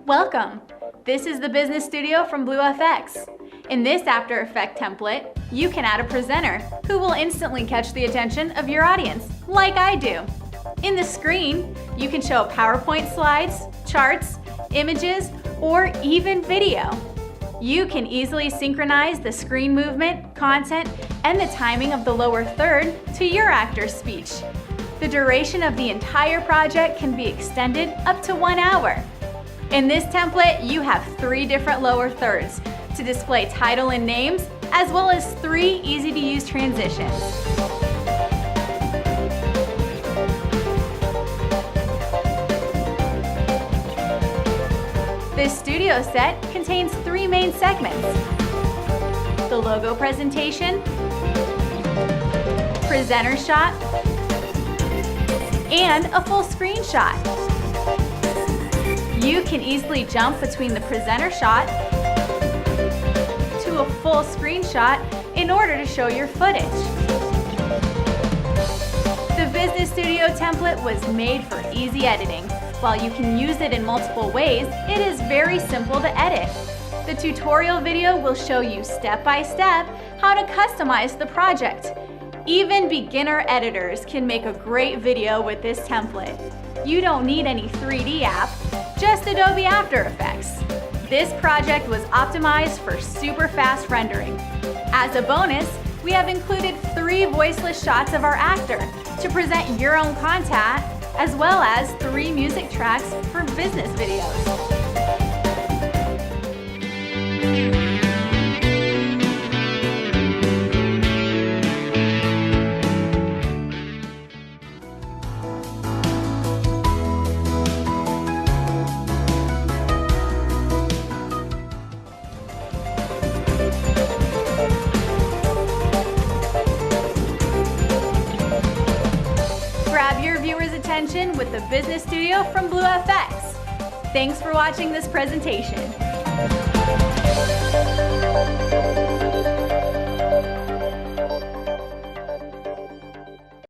Welcome! This is the Business Studio from BlueFX. In this After Effects template, you can add a presenter who will instantly catch the attention of your audience, like I do. In the screen, you can show PowerPoint slides, charts, images, or even video. You can easily synchronize the screen movement, content, and the timing of the lower third to your actor's speech. The duration of the entire project can be extended up to 1 hour. In this template, you have 3 different lower thirds to display title and names, as well as 3 easy-to-use transitions. This studio set contains 3 main segments: the logo presentation, presenter shot, and a full screen shot. You can easily jump between the presenter shot to a full screenshot in order to show your footage. The Business Studio template was made for easy editing. While you can use it in multiple ways, it is very simple to edit. The tutorial video will show you step by step how to customize the project. Even beginner editors can make a great video with this template. You don't need any 3D app, just Adobe After Effects. This project was optimized for super fast rendering. As a bonus, we have included 3 voiceless shots of our actor to present your own content, as well as 3 music tracks for business videos. Grab your viewers' attention with the Business Studio from BlueFX. Thanks for watching this presentation.